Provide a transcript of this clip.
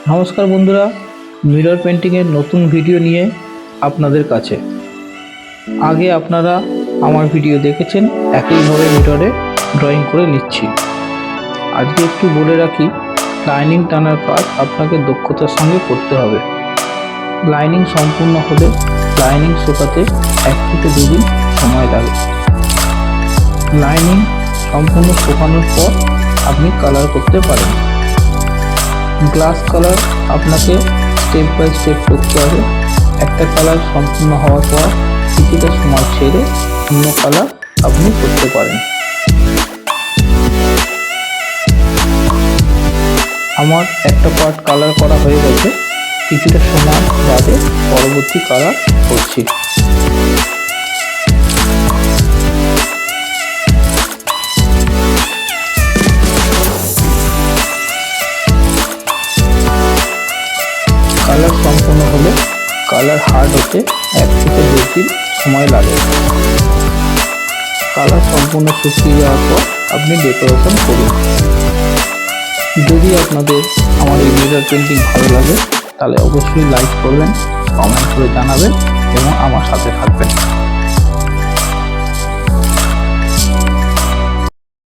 নমস্কার বন্ধুরা, মিরর পেন্টিংয়ের নতুন ভিডিও নিয়ে আপনাদের কাছে। আগে আপনারা আমার ভিডিও দেখেছেন, একইভাবে মিররে ড্রয়িং করে নিচ্ছি। আজকে একটু বলে রাখি, লাইনিং টানার কাজ আপনাকে দক্ষতার সঙ্গে করতে হবে। লাইনিং সম্পূর্ণ হলে লাইনিং শুকাতে 1 থেকে 2 দিন সময় লাগে। লাইনিং সম্পূর্ণ শুকানোর পর আপনি কালার করতে পারেন। গ্লাস কালার আপনাকে স্টেপ বাই স্টেপ করতে হবে। একটা কালার সম্পূর্ণ হওয়ার পর কিছুটা সময় ছেড়ে অন্য কালার আপনি করতে পারেন। আমার একটা পার্ট কালার করা হয়ে গেছে, কিছুটা সময় বাদে পরবর্তী কালার করছি। কালার সম্পূর্ণ হলে কালার হার্ড হতে 1 থেকে 2 দিন সময় লাগে। কালার সম্পূর্ণ শুকিয়ে যাওয়ার পর আপনি ডেকোরেশন করুন। যদি আপনাদের আমার এই মিরর পেন্টিং ভালো লাগে তাহলে অবশ্যই লাইক করবেন, কমেন্ট করে জানাবেন এবং আমার সাথে থাকবেন।